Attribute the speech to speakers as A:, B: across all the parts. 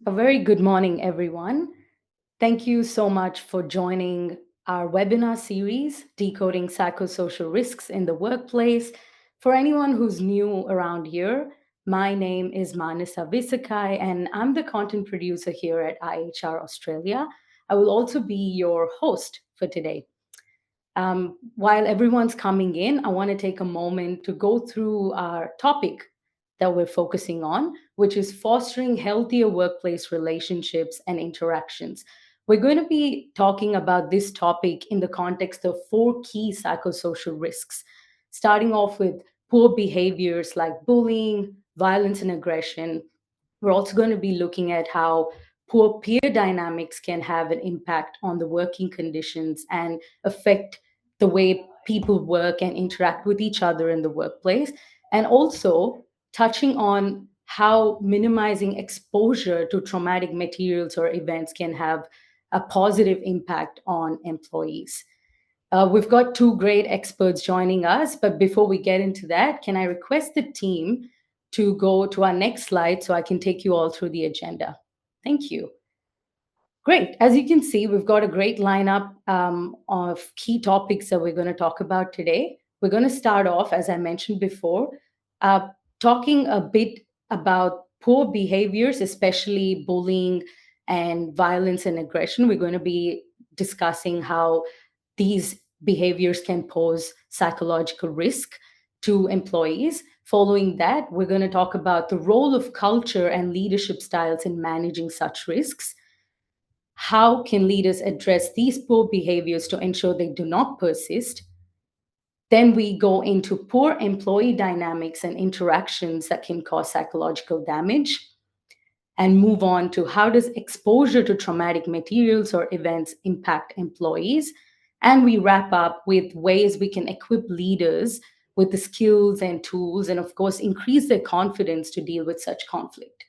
A: A very good morning, everyone. Thank you so much for joining our webinar series, Decoding Psychosocial Risks in the Workplace. For anyone who's new around here, my name is Manasa Visakai, and I'm the content producer here at IHR Australia. I will also be your host for today. While everyone's coming in, I want to take a moment to go through our topic that we're focusing on, which is fostering healthier workplace relationships and interactions. We're going to be talking about this topic in the context of four key psychosocial risks, starting off with poor behaviors like bullying, violence, and aggression. We're also going to be looking at how poor peer dynamics can have an impact on the working conditions and affect the way people work and interact with each other in the workplace, and also touching on how minimizing exposure to traumatic materials or events can have a positive impact on employees. We've got two great experts joining us, but before we get into that, can I request the team to go to our next slide so I can take you all through the agenda? Thank you. Great. As you can see, we've got a great lineup of key topics that we're going to talk about today. We're going to start off, as I mentioned before, uh, talking a bit about poor behaviors, especially bullying and violence and aggression. We're going to be discussing how these behaviors can pose psychological risk to employees. Following that, we're going to talk about the role of culture and leadership styles in managing such risks. How can leaders address these poor behaviors to ensure they do not persist? Then we go into poor employee dynamics and interactions that can cause psychological damage, and move on to how does exposure to traumatic materials or events impact employees. And we wrap up with ways we can equip leaders with the skills and tools, and of course, increase their confidence to deal with such conflict.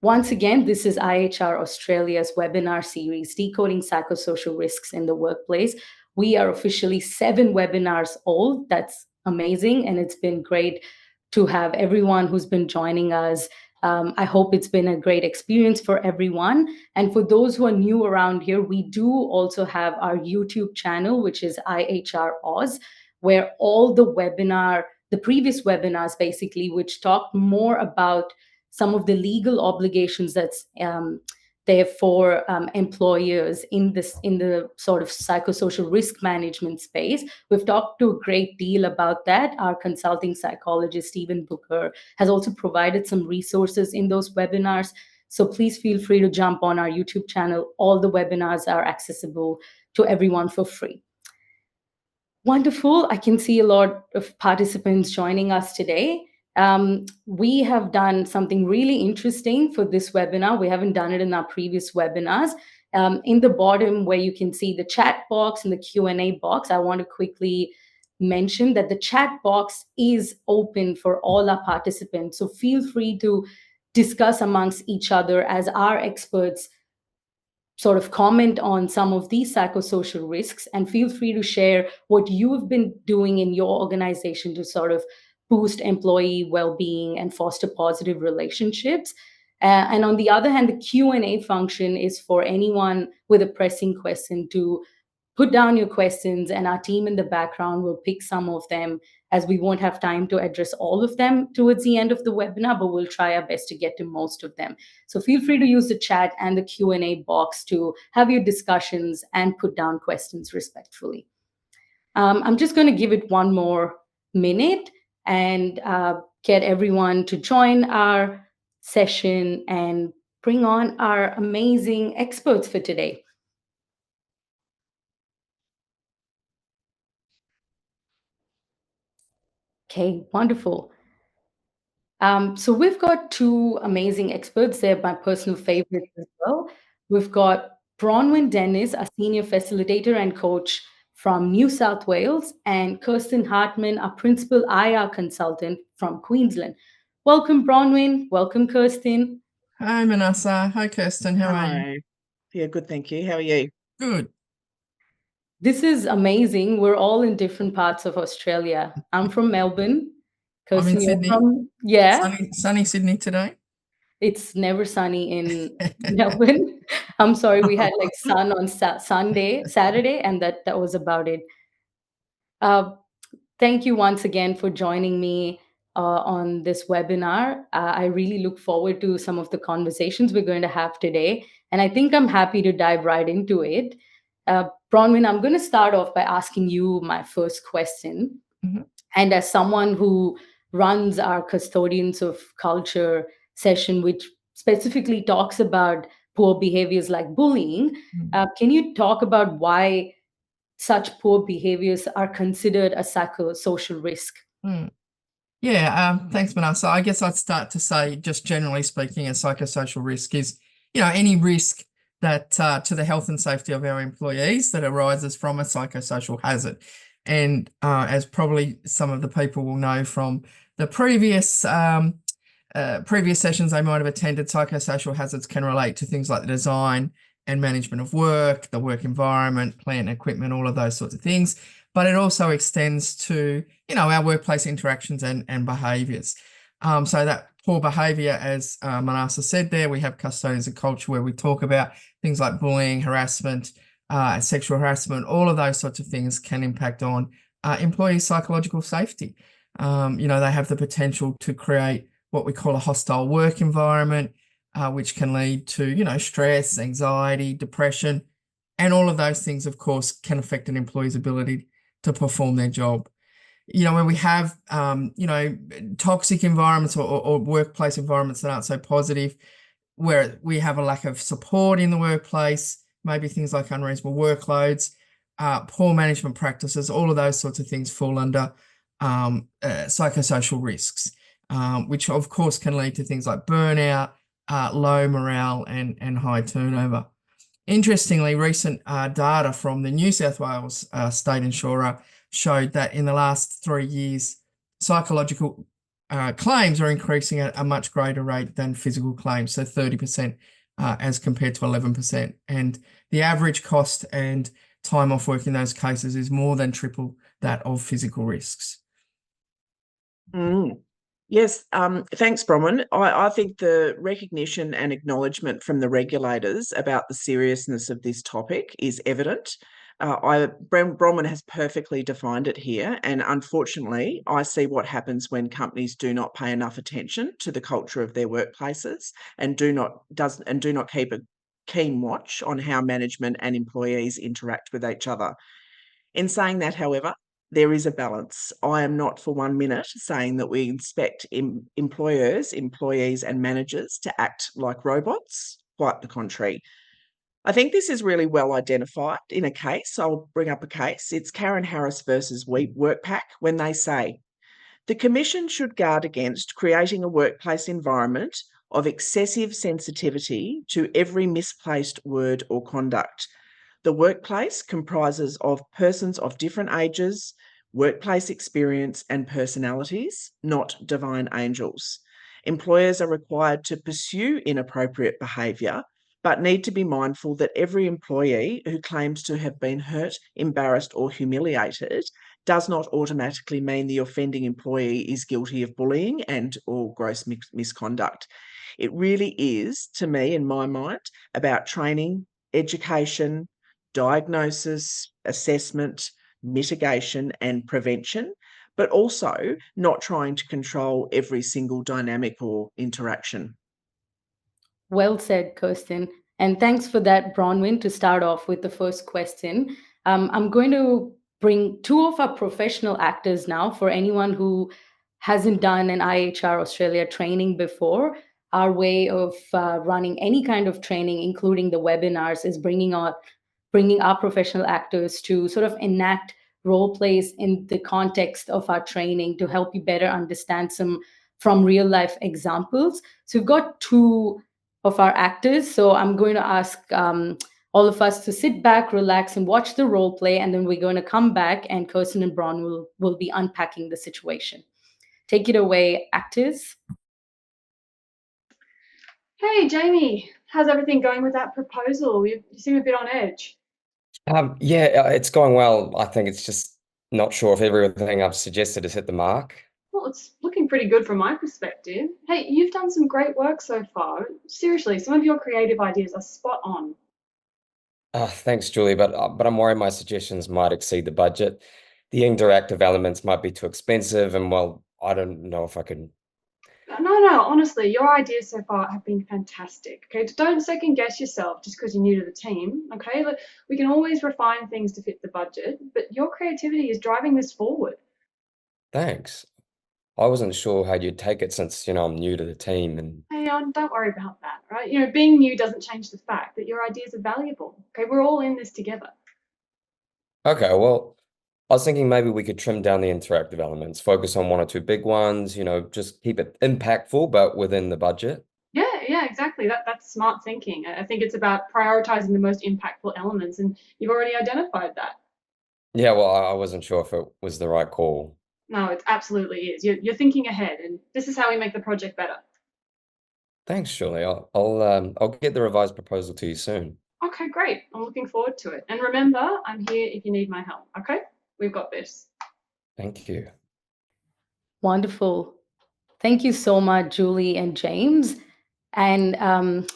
A: Once again, this is IHR Australia's webinar series, Decoding Psychosocial Risks in the Workplace. We are officially 7 webinars old. That's amazing. And it's been great to have everyone who's been joining us. I hope it's been a great experience for everyone. And for those who are new around here, we do also have our YouTube channel, which is IHR Oz, where all the previous webinars basically, which talk more about some of the legal obligations that's there for employers in the sort of psychosocial risk management space. We've talked to a great deal about that. Our consulting psychologist Stephen Booker has also provided some resources in those webinars. So please feel free to jump on our YouTube channel. All the webinars are accessible to everyone for free. Wonderful. I can see a lot of participants joining us today. We have done something really interesting for this webinar. We haven't done it in our previous webinars. In the bottom where you can see the chat box and the Q&A box, I want to quickly mention that the chat box is open for all our participants. So feel free to discuss amongst each other as our experts sort of comment on some of these psychosocial risks, and feel free to share what you have been doing in your organization to sort of boost employee well-being and foster positive relationships. And on the other hand, the Q&A function is for anyone with a pressing question to put down your questions, and our team in the background will pick some of them, as we won't have time to address all of them towards the end of the webinar, but we'll try our best to get to most of them. So feel free to use the chat and the Q&A box to have your discussions and put down questions respectfully. I'm just going to give it one more minute and get everyone to join our session and bring on our amazing experts for today. Okay, wonderful. So we've got 2 amazing experts. They're my personal favorites as well. We've got Bronwyn Dennis, a senior facilitator and coach from New South Wales, and Kirsten Hartmann, a principal IR consultant from Queensland. Welcome, Bronwyn. Welcome, Kirsten.
B: Hi, Manasa. Hi, Kirsten. How are you?
C: Hi. Yeah, good, thank you. How are you?
B: Good.
A: This is amazing. We're all in different parts of Australia. I'm from Melbourne.
B: I'm in
A: Kirsten, you're
B: Sydney.
A: from... Yeah.
B: Sunny Sydney today.
A: It's never sunny in Melbourne. I'm sorry, we had like sun on Saturday, and that was about it. Thank you once again for joining me on this webinar. I really look forward to some of the conversations we're going to have today, and I think I'm happy to dive right into it. Bronwyn, I'm going to start off by asking you my first question.
B: Mhm.
A: And as someone who runs our Custodians of Culture session, which specifically talks about poor behaviors like bullying, can you talk about why such poor behaviors are considered a psychosocial risk?
B: Mm. Yeah, thanks, Vanessa. I guess I'd start to say, just generally speaking, a psychosocial risk is, any risk that to the health and safety of our employees that arises from a psychosocial hazard. And as probably some of the people will know from the previous sessions they might have attended, psychosocial hazards can relate to things like the design and management of work, the work environment, plant and equipment, all of those sorts of things. But it also extends to, our workplace interactions and behaviours. So that poor behaviour, as Manasa said there, we have Custodians of Culture where we talk about things like bullying, harassment, sexual harassment, all of those sorts of things can impact on employees' psychological safety. They have the potential to create what we call a hostile work environment, which can lead to, stress, anxiety, depression, and all of those things, of course, can affect an employee's ability to perform their job. When we have, toxic environments or workplace environments that aren't so positive, where we have a lack of support in the workplace, maybe things like unreasonable workloads, poor management practices, all of those sorts of things fall under psychosocial risks, which of course can lead to things like burnout, low morale and high turnover. Interestingly, recent data from the New South Wales State Insurer showed that in the last 3 years, psychological claims are increasing at a much greater rate than physical claims, so 30% as compared to 11%. And the average cost and time off work in those cases is more than triple that of physical risks.
C: Yes, thanks, Bronwyn. I think the recognition and acknowledgement from the regulators about the seriousness of this topic is evident. Bronwyn has perfectly defined it here, and unfortunately, I see what happens when companies do not pay enough attention to the culture of their workplaces and do not keep a keen watch on how management and employees interact with each other. In saying that, however, there is a balance. I am not for 1 minute saying that we expect employers, employees and managers to act like robots. Quite the contrary. I think this is really well identified in a case. I'll bring up a case. It's Karen Harris versus Workpack when they say, the Commission should guard against creating a workplace environment of excessive sensitivity to every misplaced word or conduct. The workplace comprises of persons of different ages, workplace experience and personalities, not divine angels. Employers are required to pursue inappropriate behaviour, but need to be mindful that every employee who claims to have been hurt, embarrassed or humiliated does not automatically mean the offending employee is guilty of bullying and or gross misconduct. It really is, to me, in my mind, about training, education, diagnosis, assessment, mitigation and prevention, but also not trying to control every single dynamic or interaction.
A: Well said, Kirsten. And thanks for that, Bronwyn, to start off with the first question. I'm going to bring two of our professional actors now for anyone who hasn't done an IHR Australia training before. Our way of running any kind of training, including the webinars, is bringing our professional actors to sort of enact role plays in the context of our training to help you better understand some from real life examples. So we've got two of our actors. So I'm going to ask all of us to sit back, relax, and watch the role play. And then we're going to come back and Kirsten and Bron will be unpacking the situation. Take it away, actors.
D: Hey, Jamie, how's everything going with that proposal? You seem a bit on edge.
E: Yeah, it's going well. I think it's just not sure if everything I've suggested has hit the mark.
D: Well, it's looking pretty good from my perspective. Hey, you've done some great work so far. Seriously, some of your creative ideas are spot on.
E: Thanks, Julie, but I'm worried my suggestions might exceed the budget. The interactive elements might be too expensive, and well, I don't know if I could.
D: No, honestly, your ideas so far have been fantastic. Okay, don't second guess yourself just because you're new to the team. Okay, look, we can always refine things to fit the budget, but your creativity is driving this forward.
E: Thanks. I wasn't sure how you'd take it since, I'm new to the team and
D: Hey, don't worry about that, right? Being new doesn't change the fact that your ideas are valuable. Okay, we're all in this together.
E: okay, well, I was thinking maybe we could trim down the interactive elements, focus on one or two big ones, just keep it impactful, but within the budget.
D: Yeah, exactly. That's smart thinking. I think it's about prioritizing the most impactful elements, and you've already identified that.
E: Yeah, well, I wasn't sure if it was the right call.
D: No, it absolutely is. You're thinking ahead, and this is how we make the project better.
E: Thanks, Julie. I'll get the revised proposal to you soon.
D: Okay, great. I'm looking forward to it. And remember, I'm here if you need my help. Okay, we've got this.
E: Thank you.
A: Wonderful. Thank you so much, Julie and James. And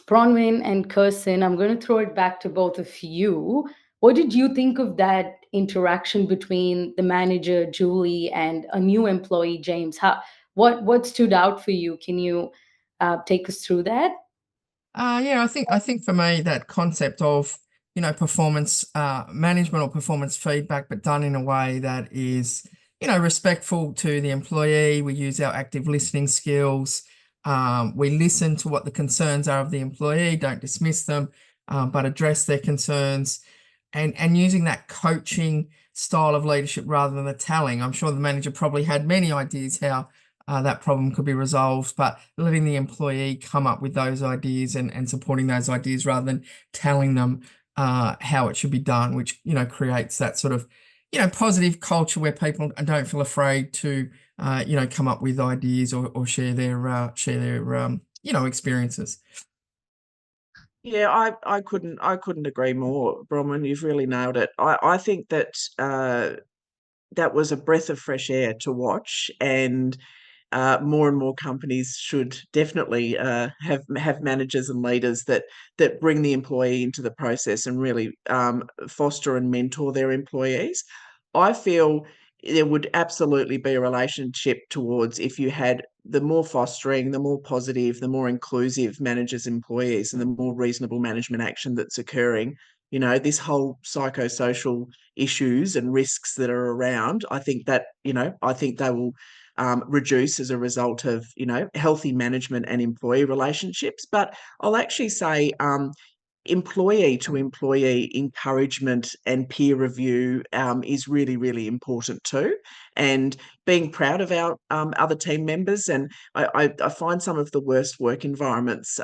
A: Bronwyn and Kirsten, I'm going to throw it back to both of you. What did you think of that interaction between the manager, Julie, and a new employee, James? What stood out for you? Can you take us through that?
B: Yeah, I think for me that concept of performance management or performance feedback, but done in a way that is respectful to the employee. We use our active listening skills. We listen to what the concerns are of the employee, don't dismiss them, but address their concerns, and using that coaching style of leadership rather than the telling. I'm sure the manager probably had many ideas how that problem could be resolved, but letting the employee come up with those ideas and supporting those ideas rather than telling them how it should be done, which creates that sort of positive culture where people don't feel afraid to come up with ideas or share their experiences.
C: Yeah, I couldn't agree more, Bronwyn. You've really nailed it. I think that that was a breath of fresh air to watch, and more and more companies should definitely have managers and leaders that bring the employee into the process and really foster and mentor their employees. I feel there would absolutely be a relationship towards if you had the more fostering, the more positive, the more inclusive managers, employees, and the more reasonable management action that's occurring. This whole psychosocial issues and risks that are around, I think they will reduce as a result of healthy management and employee relationships. But I'll actually say employee to employee encouragement and peer review is really, really important too. And being proud of our other team members. And I find some of the worst work environments,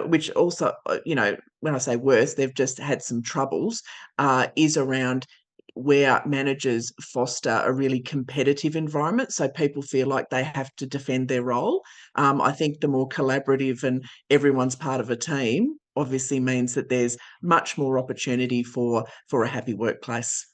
C: which also, when I say worst, they've just had some troubles, is around where managers foster a really competitive environment, so people feel like they have to defend their role. I think the more collaborative and everyone's part of a team obviously means that there's much more opportunity for a happy workplace.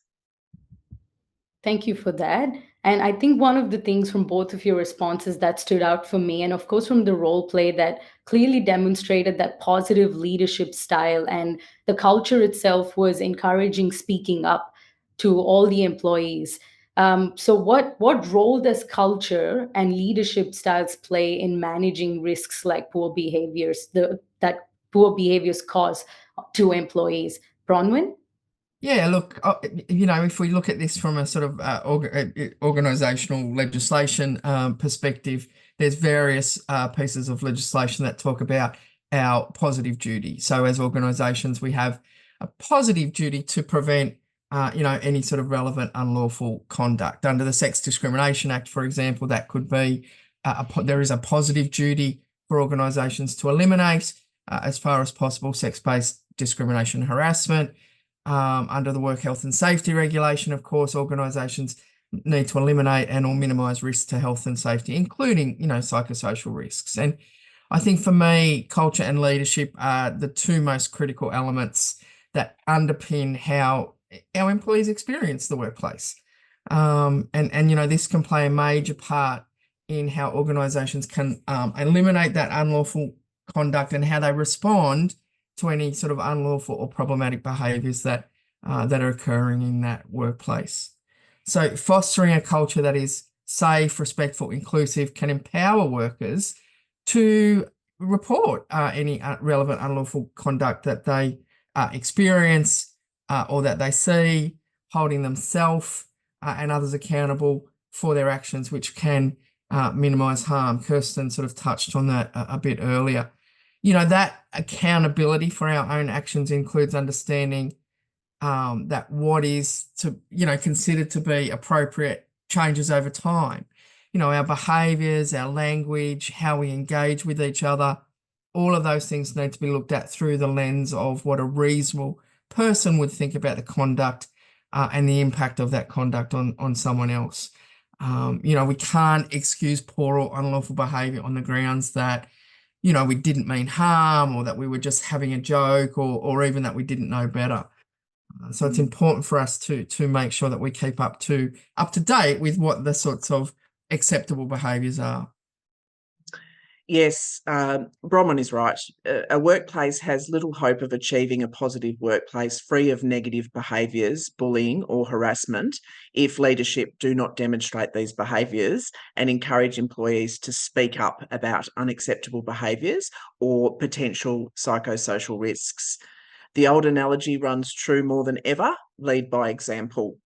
A: Thank you for that. And I think one of the things from both of your responses that stood out for me, and of course from the role play, that clearly demonstrated that positive leadership style, and the culture itself was encouraging speaking up to all the employees. So what role does culture and leadership styles play in managing risks like poor behaviors, that poor behaviors cause to employees? Bronwyn?
B: Yeah, look, if we look at this from a sort of organizational legislation perspective, there's various pieces of legislation that talk about our positive duty. So as organizations, we have a positive duty to prevent, any sort of relevant unlawful conduct. Under the Sex Discrimination Act, for example, that could be, there is a positive duty for organizations to eliminate, as far as possible, sex-based discrimination and harassment. Under the Work Health and Safety Regulation, of course, organisations need to eliminate and or minimise risks to health and safety, including, psychosocial risks. And I think for me, culture and leadership are the two most critical elements that underpin how our employees experience the workplace. And this can play a major part in how organisations can eliminate that unlawful conduct and how they respond to any sort of unlawful or problematic behaviours that are occurring in that workplace. So fostering a culture that is safe, respectful, inclusive can empower workers to report any relevant unlawful conduct that they experience or that they see, holding themselves and others accountable for their actions, which can minimise harm. Kirsten sort of touched on that a bit earlier. That accountability for our own actions includes understanding that what is considered to be appropriate changes over time. Our behaviours, our language, how we engage with each other, all of those things need to be looked at through the lens of what a reasonable person would think about the conduct and the impact of that conduct on someone else. We can't excuse poor or unlawful behaviour on the grounds that, we didn't mean harm, or that we were just having a joke, or even that we didn't know better. So it's important for us to make sure that we keep up to date with what the sorts of acceptable behaviours are.
C: Yes, Bronwyn is right. A workplace has little hope of achieving a positive workplace free of negative behaviours, bullying or harassment, if leadership do not demonstrate these behaviours and encourage employees to speak up about unacceptable behaviours or potential psychosocial risks. The old analogy runs true more than ever: lead by example.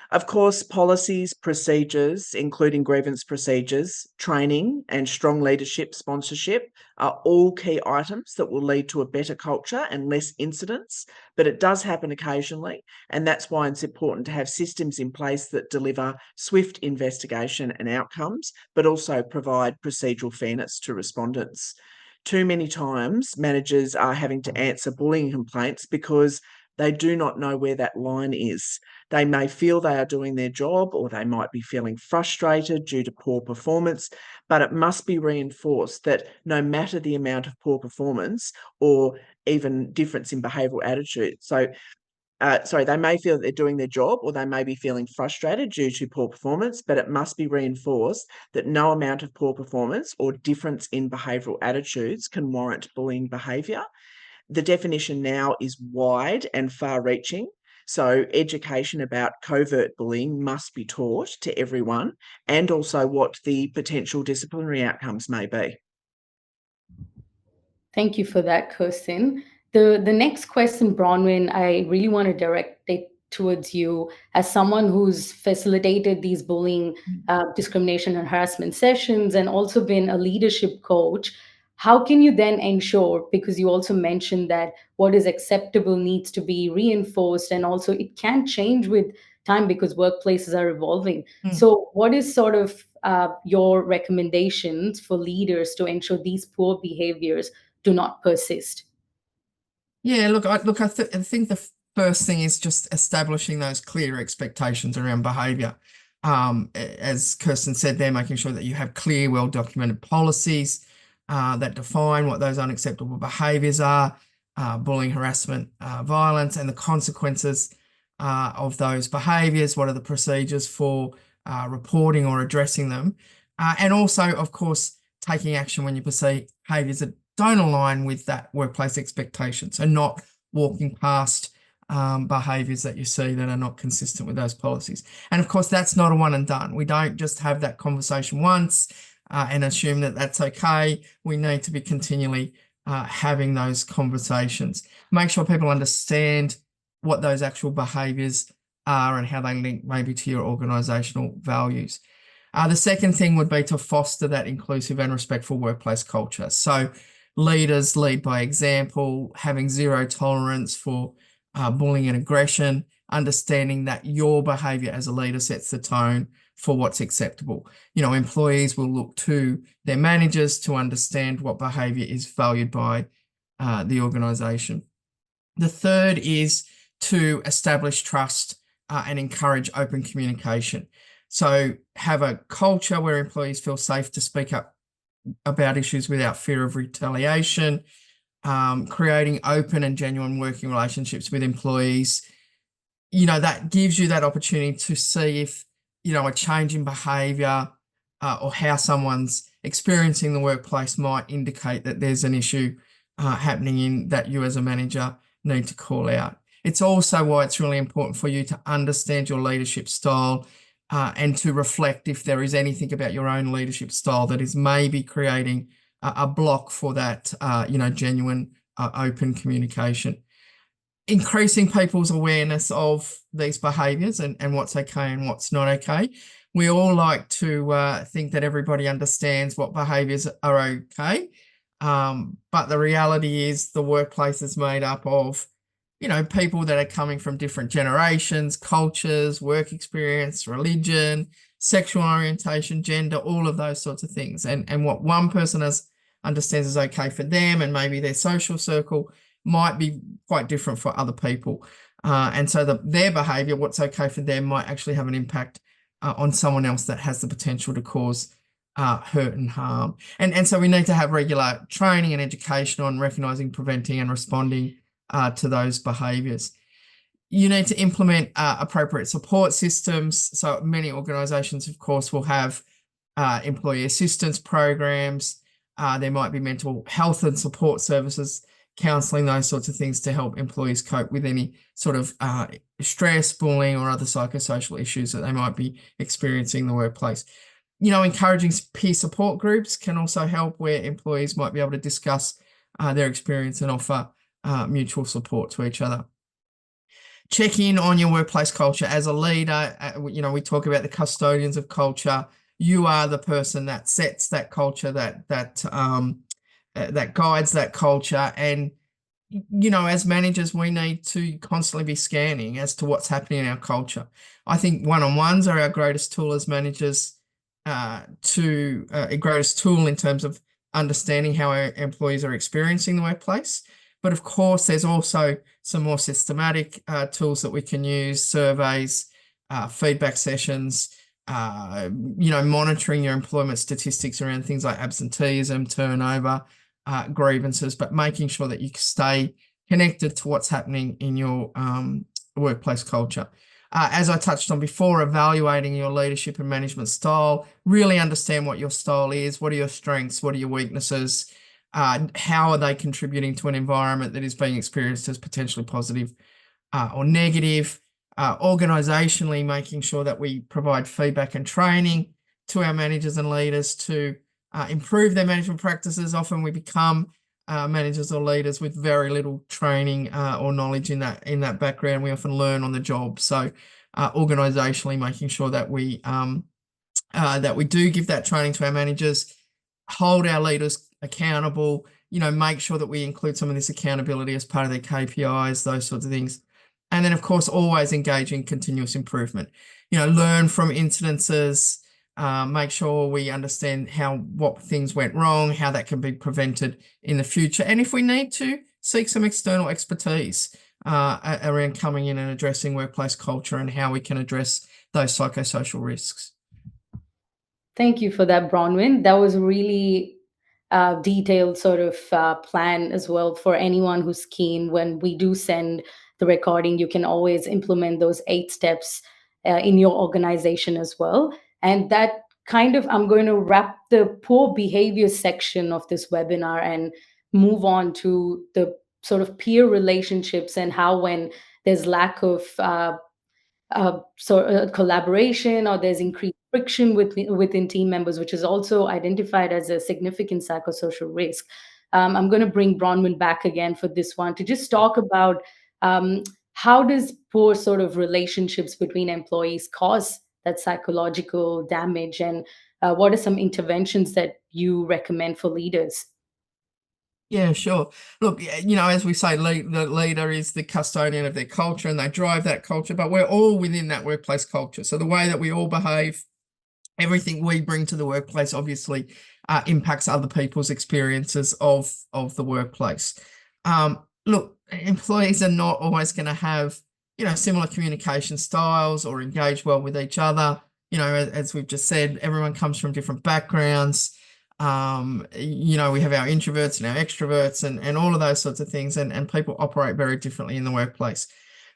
C: Of course, policies, procedures, including grievance procedures, training, and strong leadership sponsorship are all key items that will lead to a better culture and less incidents, but it does happen occasionally, and that's why it's important to have systems in place that deliver swift investigation and outcomes, but also provide procedural fairness to respondents. Too many times, managers are having to answer bullying complaints because they do not know where that line is. They may feel they are doing their job, or they might be feeling frustrated due to poor performance, but it must be reinforced that no matter the amount of poor performance or even difference in behavioural attitude, they may feel that they're doing their job, or they may be feeling frustrated due to poor performance, but it must be reinforced that no amount of poor performance or difference in behavioural attitudes can warrant bullying behaviour. The definition now is wide and far-reaching, so education about covert bullying must be taught to everyone, and also what the potential disciplinary outcomes may be.
A: Thank you for that, Kirsten. The next question, Bronwyn, I really want to direct it towards you as someone who's facilitated these bullying, discrimination and harassment sessions, and also been a leadership coach. How can you then ensure, because you also mentioned that what is acceptable needs to be reinforced, and also it can change with time because workplaces are evolving. So what is sort of your recommendations for leaders to ensure these poor behaviors do not persist?
B: Yeah, look, I think the first thing is just establishing those clear expectations around behaviour. As Kirsten said, they're making sure that you have clear, well-documented policies that define what those unacceptable behaviours are, bullying, harassment, violence, and the consequences of those behaviours. What are the procedures for reporting or addressing them? And also, of course, taking action when you perceive behaviours that don't align with that workplace expectation. So not walking past behaviours that you see that are not consistent with those policies. And of course, that's not a one and done. We don't just have that conversation once and assume that that's okay. We need to be continually having those conversations. Make sure people understand what those actual behaviours are and how they link maybe to your organisational values. The second thing would be to foster that inclusive and respectful workplace culture. So leaders lead by example, having zero tolerance for bullying and aggression, understanding that your behaviour as a leader sets the tone for what's acceptable. Employees will look to their managers to understand what behaviour is valued by the organisation. The third is to establish trust and encourage open communication. So have a culture where employees feel safe to speak up about issues without fear of retaliation, creating open and genuine working relationships with employees. That gives you that opportunity to see if a change in behaviour or how someone's experiencing the workplace might indicate that there's an issue happening in that you as a manager need to call out. It's also why it's really important for you to understand your leadership style and to reflect if there is anything about your own leadership style that is maybe creating a block for that, genuine open communication. Increasing people's awareness of these behaviours and what's okay and what's not okay. We all like to think that everybody understands what behaviours are okay, but the reality is the workplace is made up of, people that are coming from different generations, cultures, work experience, religion, sexual orientation, gender, all of those sorts of things. And what one person understands is okay for them and maybe their social circle might be quite different for other people. And so their behaviour, what's okay for them, might actually have an impact on someone else that has the potential to cause hurt and harm. And so we need to have regular training and education on recognising, preventing and responding to those behaviours. You need to implement appropriate support systems. So many organisations, of course, will have employee assistance programs. There might be mental health and support services, counselling, those sorts of things to help employees cope with any sort of stress, bullying or other psychosocial issues that they might be experiencing in the workplace. Encouraging peer support groups can also help, where employees might be able to discuss their experience and offer mutual support to each other. Check in on your workplace culture as a leader. We talk about the custodians of culture. You are the person that sets that culture, that guides that culture. And, as managers, we need to constantly be scanning as to what's happening in our culture. I think one-on-ones are our greatest tool as managers, a greatest tool in terms of understanding how our employees are experiencing the workplace. But of course, there's also some more systematic tools that we can use: surveys, feedback sessions, monitoring your employment statistics around things like absenteeism, turnover, grievances, but making sure that you stay connected to what's happening in your workplace culture. As I touched on before, evaluating your leadership and management style, really understand what your style is, what are your strengths, what are your weaknesses, how are they contributing to an environment that is being experienced as potentially positive or negative. Organisationally, making sure that we provide feedback and training to our managers and leaders to improve their management practices. Often we become managers or leaders with very little training or knowledge in that background. We often learn on the job. So organisationally, making sure that we do give that training to our managers, hold our leaders accountable, make sure that we include some of this accountability as part of their KPIs, those sorts of things. And then, of course, always engage in continuous improvement. Learn from incidences, make sure we understand what things went wrong, how that can be prevented in the future. And if we need to, seek some external expertise around coming in and addressing workplace culture and how we can address those psychosocial risks.
A: Thank you for that, Bronwyn. That was a really detailed sort of plan as well for anyone who's keen. When we do send the recording, you can always implement those 8 steps in your organization as well. And that I'm going to wrap the poor behavior section of this webinar and move on to the sort of peer relationships and how, when there's lack of collaboration or there's increased friction within team members, which is also identified as a significant psychosocial risk. I'm going to bring Bronwyn back again for this one to just talk about how does poor sort of relationships between employees cause that psychological damage, and what are some interventions that you recommend for leaders?
B: Yeah, sure. Look, as we say, the leader is the custodian of their culture and they drive that culture, but we're all within that workplace culture. So the way that we all behave, everything we bring to the workplace obviously impacts other people's experiences of the workplace. Look, employees are not always going to have, similar communication styles or engage well with each other. As we've just said, everyone comes from different backgrounds. We have our introverts and our extroverts and all of those sorts of things, and people operate very differently in the workplace.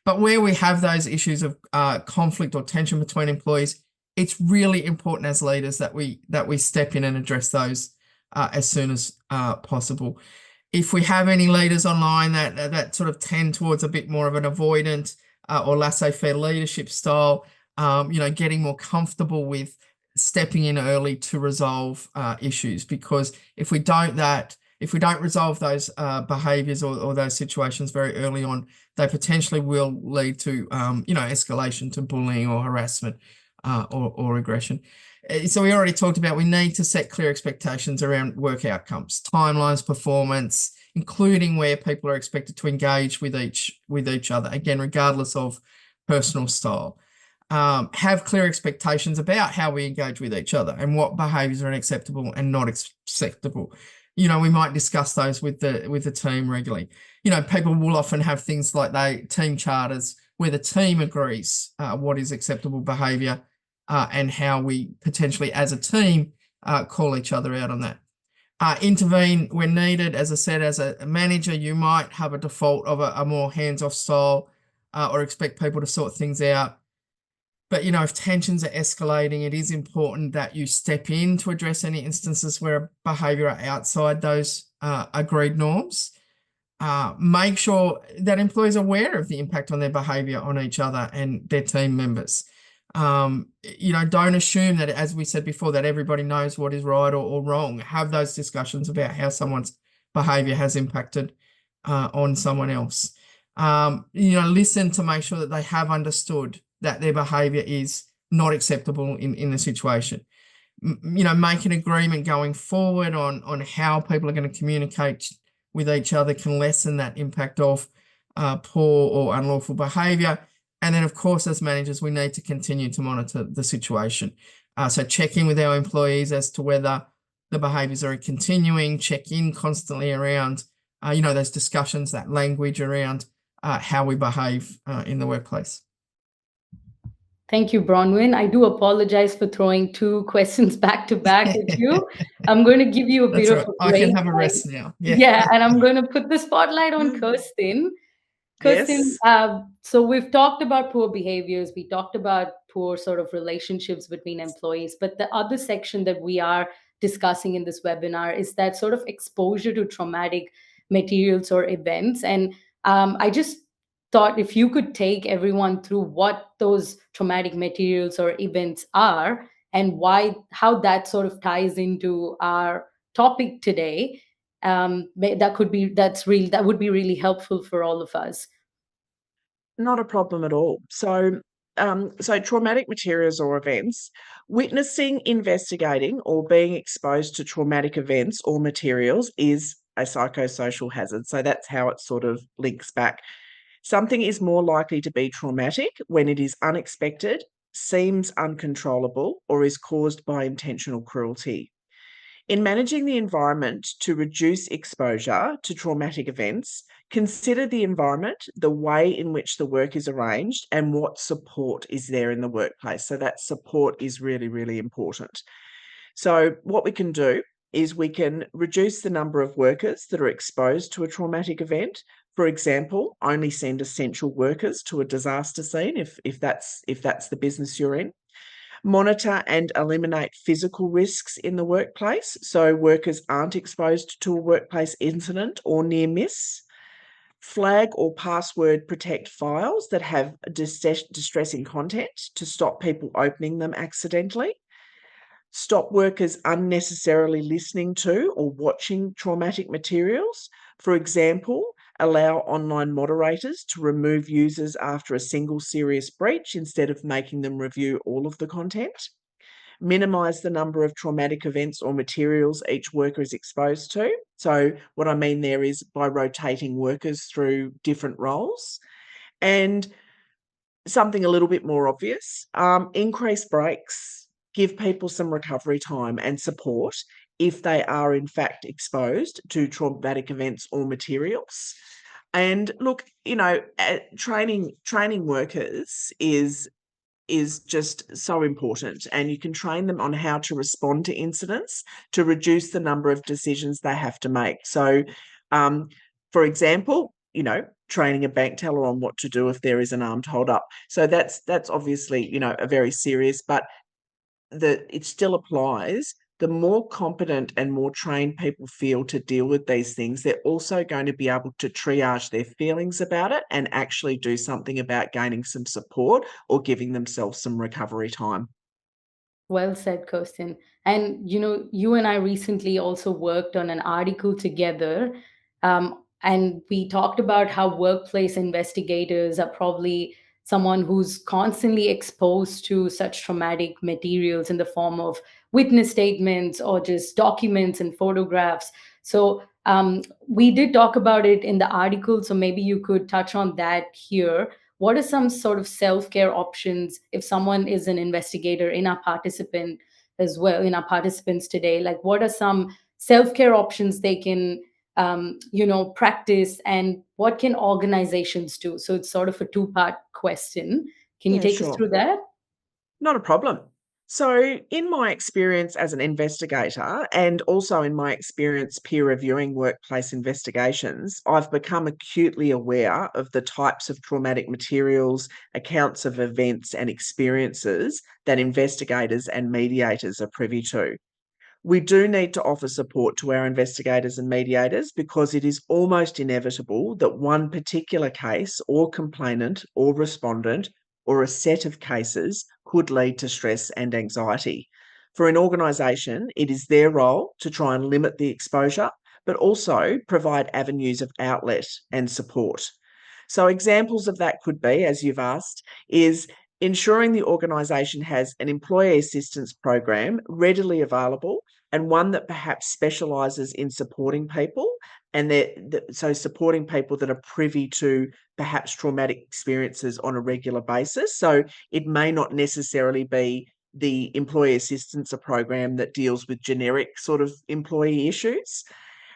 B: But where we have those issues of conflict or tension between employees, it's really important as leaders that we step in and address those as soon as possible. If we have any leaders online that sort of tend towards a bit more of an avoidant or laissez-faire leadership style, getting more comfortable with stepping in early to resolve issues, because if we don't resolve those behaviours or those situations very early on, they potentially will lead to escalation to bullying or harassment or aggression. So we already talked about we need to set clear expectations around work outcomes, timelines, performance, including where people are expected to engage with each other, again, regardless of personal style. Have clear expectations about how we engage with each other and what behaviours are acceptable and not acceptable. We might discuss those with the team regularly. People will often have things like team charters where the team agrees what is acceptable behaviour and how we potentially as a team call each other out on that. Intervene when needed. As I said, as a manager, you might have a default of a more hands-off style or expect people to sort things out. But, if tensions are escalating, it is important that you step in to address any instances where behaviour are outside those agreed norms. Make sure that employees are aware of the impact on their behaviour on each other and their team members. Don't assume that, as we said before, that everybody knows what is right or wrong. Have those discussions about how someone's behaviour has impacted on someone else. Listen to make sure that they have understood that their behaviour is not acceptable in the situation. Make an agreement going forward on how people are going to communicate with each other can lessen that impact of poor or unlawful behaviour. And then, of course, as managers, we need to continue to monitor the situation. So check in with our employees as to whether the behaviours are continuing, check in constantly around, those discussions, that language around how we behave in the workplace.
A: Thank you, Bronwyn. I do apologize for throwing two questions back to back at you. I'm going to give you a bit of a break.
B: I can have a rest now.
A: Yeah, and I'm going to put the spotlight on Kirsten. Kirsten,
C: Yes.
A: So we've talked about poor behaviors. We talked about poor sort of relationships between employees. But the other section that we are discussing in this webinar is that sort of exposure to traumatic materials or events. And I just thought if you could take everyone through what those traumatic materials or events are and how that sort of ties into our topic today, that would be really helpful for all of us.
C: Not a problem at all. So traumatic materials or events, witnessing, investigating, or being exposed to traumatic events or materials is a psychosocial hazard. So that's how it sort of links back. Something is more likely to be traumatic when it is unexpected, seems uncontrollable, or is caused by intentional cruelty. In managing the environment to reduce exposure to traumatic events, consider the environment, the way in which the work is arranged, and what support is there in the workplace. So that support is really, really important. So what we can do is we can reduce the number of workers that are exposed to a traumatic event. For example, only send essential workers to a disaster scene if that's the business you're in. Monitor and eliminate physical risks in the workplace so workers aren't exposed to a workplace incident or near miss. Flag or password protect files that have distressing content to stop people opening them accidentally. Stop workers unnecessarily listening to or watching traumatic materials. For example, allow online moderators to remove users after a single serious breach instead of making them review all of the content. Minimise the number of traumatic events or materials each worker is exposed to. So what I mean there is by rotating workers through different roles. And something a little bit more obvious, increase breaks. Give people some recovery time and support if they are in fact exposed to traumatic events or materials. And look, training workers is just so important, and you can train them on how to respond to incidents to reduce the number of decisions they have to make. So, for example, training a bank teller on what to do if there is an armed hold up. So that's obviously, a very serious, but that it still applies. The more competent and more trained people feel to deal with these things, they're also going to be able to triage their feelings about it and actually do something about gaining some support or giving themselves some recovery time.
A: Well said, Kirsten. And you and I recently also worked on an article together, and we talked about how workplace investigators are probably someone who's constantly exposed to such traumatic materials in the form of witness statements or just documents and photographs. So we did talk about it in the article, so maybe you could touch on that here. What are some sort of self-care options if someone is an investigator in our participant as well, in our participants today? Like, what are some self-care options they can practice, and what can organizations do? So it's sort of a two-part question. Can you
C: Yeah,
A: take us
C: sure.
A: through that?
C: Not a problem. So, in my experience as an investigator, and also in my experience peer reviewing workplace investigations, I've become acutely aware of the types of traumatic materials, accounts of events, and experiences that investigators and mediators are privy to. We do need to offer support to our investigators and mediators because it is almost inevitable that one particular case or complainant or respondent or a set of cases could lead to stress and anxiety. For an organisation, it is their role to try and limit the exposure, but also provide avenues of outlet and support. So, examples of that could be, as you've asked, is ensuring the organisation has an employee assistance program readily available and one that perhaps specialises in supporting people, and so supporting people that are privy to perhaps traumatic experiences on a regular basis. So it may not necessarily be the employee assistance program that deals with generic sort of employee issues.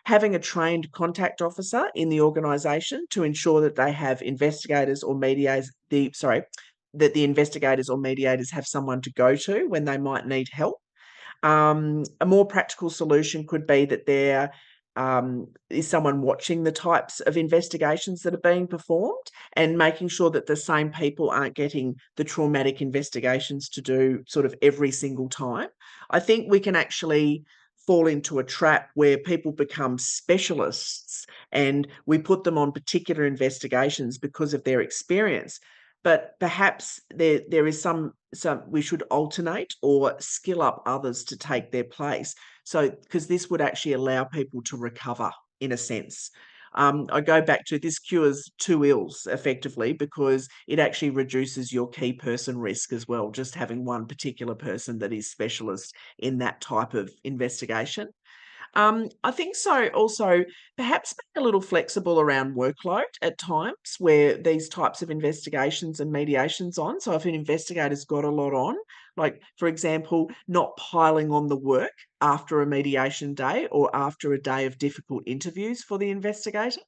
C: Having a trained contact officer in the organisation to ensure that they have investigators or mediators, that the investigators or mediators have someone to go to when they might need help. A more practical solution could be that there is someone watching the types of investigations that are being performed and making sure that the same people aren't getting the traumatic investigations to do sort of every single time. I think we can actually fall into a trap where people become specialists and we put them on particular investigations because of their experience. But perhaps there is some we should alternate or skill up others to take their place. So because this would actually allow people to recover in a sense. I go back to this cures two ills effectively because it actually reduces your key person risk as well, just having one particular person that is specialist in that type of investigation. I think so. Also, perhaps being a little flexible around workload at times where these types of investigations and mediations on. So, if an investigator's got a lot on, like for example, not piling on the work after a mediation day or after a day of difficult interviews for the investigator.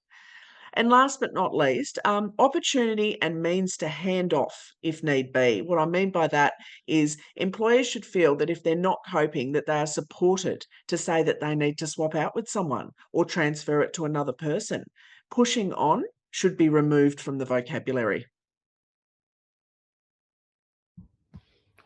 C: And last but not least, opportunity and means to hand off if need be. What I mean by that is employers should feel that if they're not coping, that they are supported to say that they need to swap out with someone or transfer it to another person. Pushing on should be removed from the vocabulary.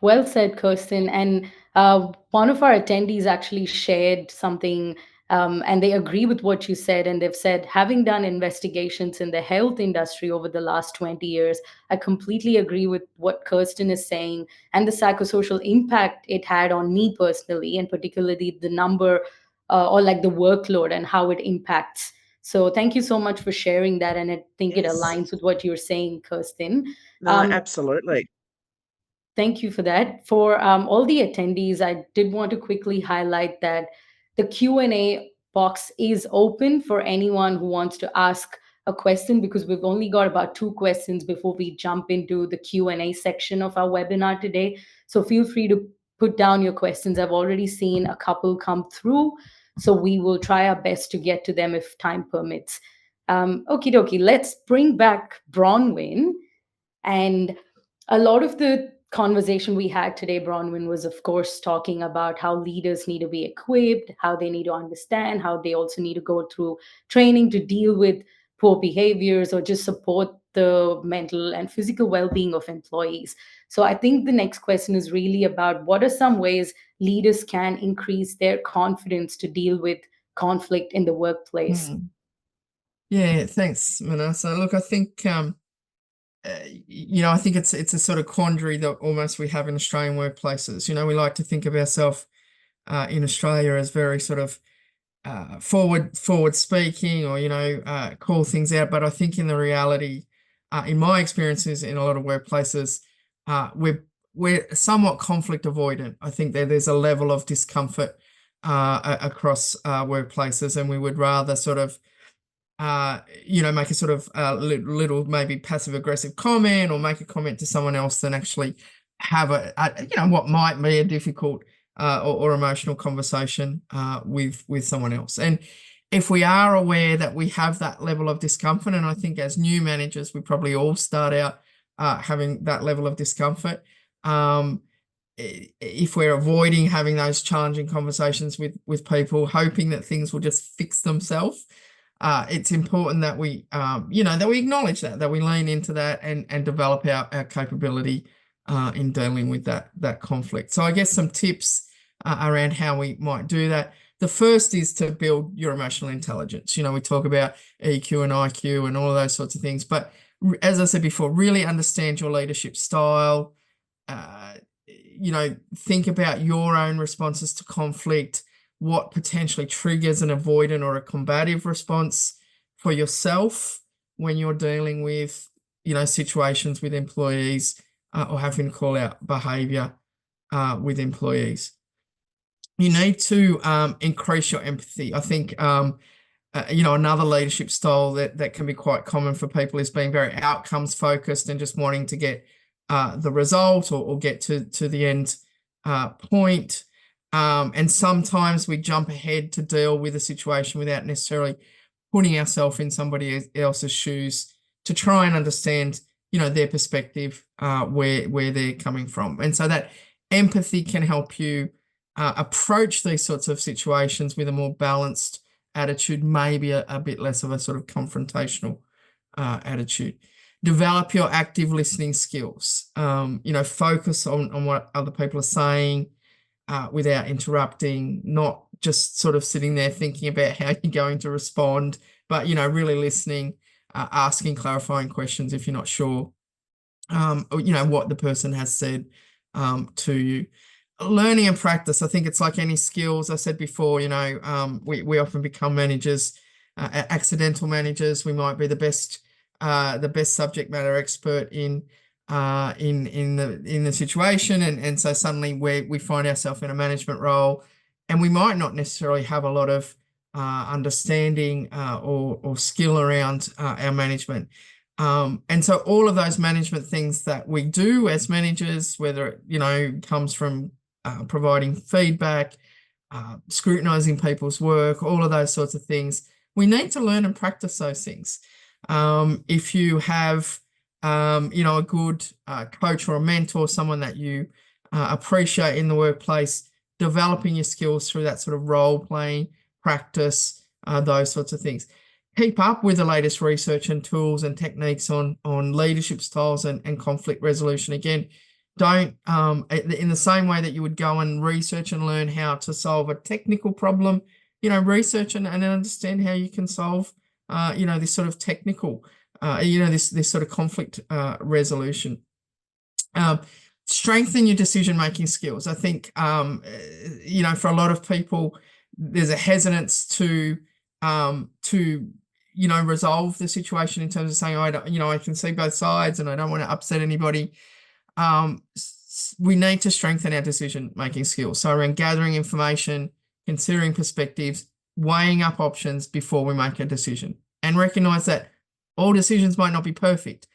A: Well said, Kirsten. And one of our attendees actually shared something, and they agree with what you said. And they've said, having done investigations in the health industry over the last 20 years, I completely agree with what Kirsten is saying and the psychosocial impact it had on me personally, and particularly the number or like the workload and how it impacts. So thank you so much for sharing that. And I think it
C: Yes.
A: aligns with what you're saying, Kirsten.
C: No, absolutely.
A: Thank you for that. For all the attendees, I did want to quickly highlight that the Q&A box is open for anyone who wants to ask a question, because we've only got about 2 questions before we jump into the Q&A section of our webinar today. So feel free to put down your questions. I've already seen a couple come through, so we will try our best to get to them if time permits. Okie dokie, let's bring back Bronwyn. And a lot of the conversation we had today, Bronwyn, was of course talking about how leaders need to be equipped, how they need to understand, how they also need to go through training to deal with poor behaviors or just support the mental and physical well-being of employees. So I think the next question is really about what are some ways leaders can increase their confidence to deal with conflict in the workplace.
B: Yeah, thanks, Manasa. Look, I think I think it's a sort of quandary that almost we have in Australian workplaces. We like to think of ourselves in Australia as very sort of forward speaking, or call things out. But I think in the reality, in my experiences in a lot of workplaces, we're somewhat conflict avoidant. I think there's a level of discomfort across workplaces, and we would rather sort of make a sort of little maybe passive aggressive comment, or make a comment to someone else, than actually have what might be a difficult or emotional conversation with someone else. And if we are aware that we have that level of discomfort, and I think as new managers we probably all start out having that level of discomfort, if we're avoiding having those challenging conversations with people, hoping that things will just fix themselves, it's important that we that we acknowledge that we lean into that and develop our capability in dealing with that conflict. So I guess some tips around how we might do that. The first is to build your emotional intelligence. We talk about EQ and IQ and all of those sorts of things, but as I said before, really understand your leadership style. Think about your own responses to conflict, what potentially triggers an avoidant or a combative response for yourself when you're dealing with, situations with employees, or having to call out behavior with employees. You need to increase your empathy. I think, another leadership style that can be quite common for people is being very outcomes focused and just wanting to get the result or get to the end point. And sometimes we jump ahead to deal with a situation without necessarily putting ourselves in somebody else's shoes to try and understand, their perspective, where they're coming from. And so that empathy can help you approach these sorts of situations with a more balanced attitude, maybe a bit less of a sort of confrontational attitude. Develop your active listening skills. Focus on what other people are saying without interrupting, not just sort of sitting there thinking about how you're going to respond, but, really listening, asking clarifying questions if you're not sure, what the person has said to you. Learning and practice. I think it's like any skills. I said before, we often become managers, accidental managers. We might be the best subject matter expert in the situation, and so suddenly we find ourselves in a management role, and we might not necessarily have a lot of understanding or skill around our management. And so all of those management things that we do as managers, whether it comes from providing feedback, scrutinizing people's work, all of those sorts of things, we need to learn and practice those things. If you have a good coach or a mentor, someone that you appreciate in the workplace, developing your skills through that sort of role playing practice, those sorts of things. Keep up with the latest research and tools and techniques on leadership styles and conflict resolution. Again, don't in the same way that you would go and research and learn how to solve a technical problem, research and understand how you can solve this sort of technical this sort of conflict resolution. Strengthen your decision-making skills. I think, for a lot of people, there's a hesitance to resolve the situation in terms of saying, I can see both sides and I don't want to upset anybody. We need to strengthen our decision-making skills. So around gathering information, considering perspectives, weighing up options before we make a decision, and recognize that all decisions might not be perfect,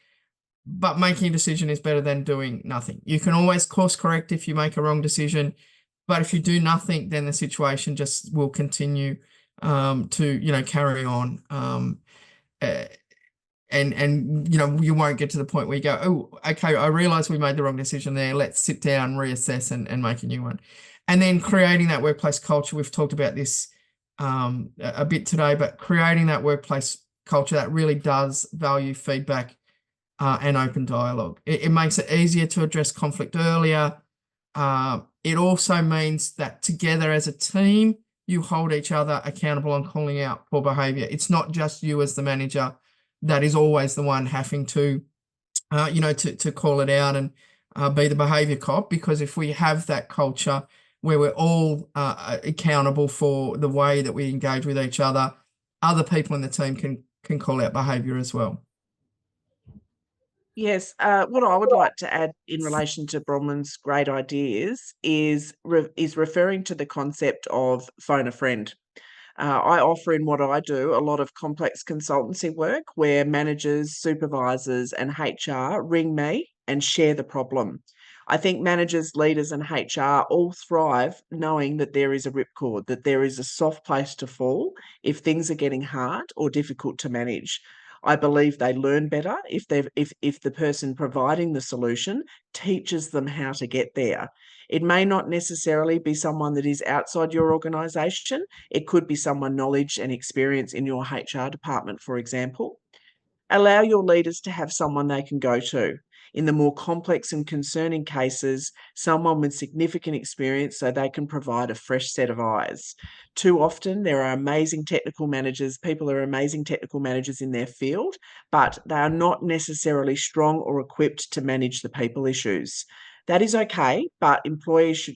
B: but making a decision is better than doing nothing. You can always course correct if you make a wrong decision, but if you do nothing, then the situation just will continue to carry on. And you won't get to the point where you go, oh, okay, I realize we made the wrong decision there. Let's sit down, reassess and make a new one. And then creating that workplace culture. We've talked about this a bit today, but creating that workplace culture that really does value feedback and open dialogue. It makes it easier to address conflict earlier. It also means that together as a team, you hold each other accountable on calling out poor behaviour. It's not just you as the manager that is always the one having to, to call it out and be the behaviour cop, because if we have that culture where we're all accountable for the way that we engage with each other people in the team can call out behaviour as well.
C: Yes, what I would like to add in relation to Bronwyn's great ideas is referring to the concept of phone a friend. I offer in what I do a lot of complex consultancy work where managers, supervisors, and HR ring me and share the problem. I think managers, leaders, and HR all thrive knowing that there is a ripcord, that there is a soft place to fall if things are getting hard or difficult to manage. I believe they learn better if the person providing the solution teaches them how to get there. It may not necessarily be someone that is outside your organisation. It could be someone knowledge and experience in your HR department, for example. Allow your leaders to have someone they can go to. In the more complex and concerning cases, someone with significant experience so they can provide a fresh set of eyes. Too often, there are amazing technical managers, people are amazing technical managers in their field, but they are not necessarily strong or equipped to manage the people issues. That is okay, but employers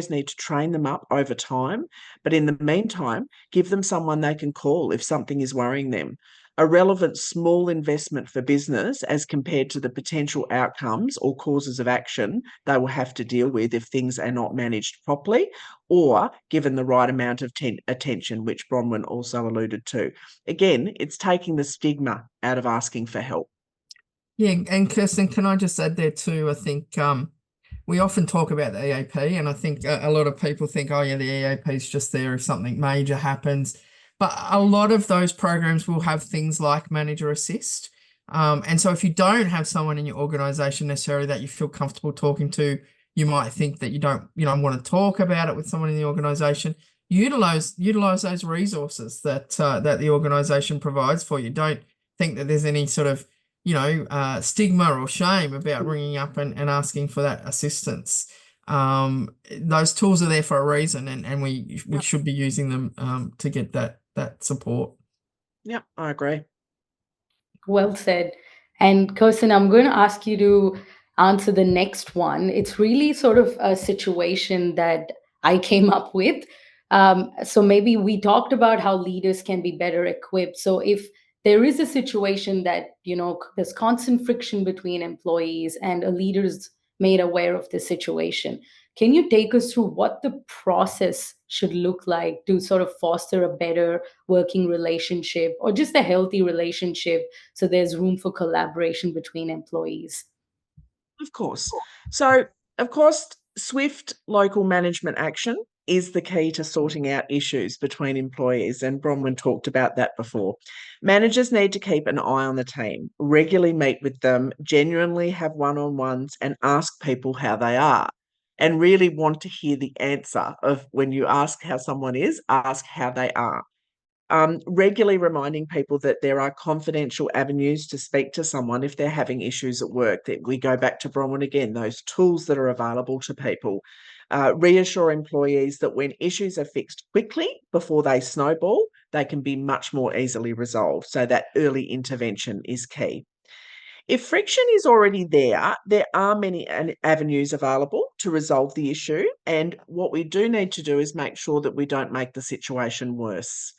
C: need to train them up over time. But in the meantime, give them someone they can call if something is worrying them. A relevant small investment for business as compared to the potential outcomes or causes of action they will have to deal with if things are not managed properly or given the right amount of attention, which Bronwyn also alluded to. Again, it's taking the stigma out of asking for help.
B: Yeah, and Kirsten, can I just add there too? I think we often talk about the EAP, and I think a lot of people think, oh yeah, the EAP is just there if something major happens. But a lot of those programs will have things like manager assist. And so if you don't have someone in your organization necessarily that you feel comfortable talking to, you might think that you don't, want to talk about it with someone in the organization. Utilize those resources that that the organization provides for you. Don't think that there's any sort of stigma or shame about ringing up and asking for that assistance. Those tools are there for a reason, and we should be using them to get that support.
C: Yep, I agree.
A: Well said. And Kirsten, I'm going to ask you to answer the next one. It's really sort of a situation that I came up with. So maybe we talked about how leaders can be better equipped. So if there is a situation that, there's constant friction between employees and a leader's made aware of the situation, can you take us through what the process should look like to sort of foster a better working relationship or just a healthy relationship so there's room for collaboration between employees?
C: Of course. So, of course, swift local management action is the key to sorting out issues between employees, and Bronwyn talked about that before. Managers need to keep an eye on the team, regularly meet with them, genuinely have one-on-ones and ask people how they are, and really want to hear the answer of when you ask how someone is, ask how they are. Regularly reminding people that there are confidential avenues to speak to someone if they're having issues at work. That we go back to Bronwyn again, those tools that are available to people. Reassure employees that when issues are fixed quickly before they snowball, they can be much more easily resolved. So that early intervention is key. If friction is already there are many avenues available to resolve the issue. And what we do need to do is make sure that we don't make the situation worse.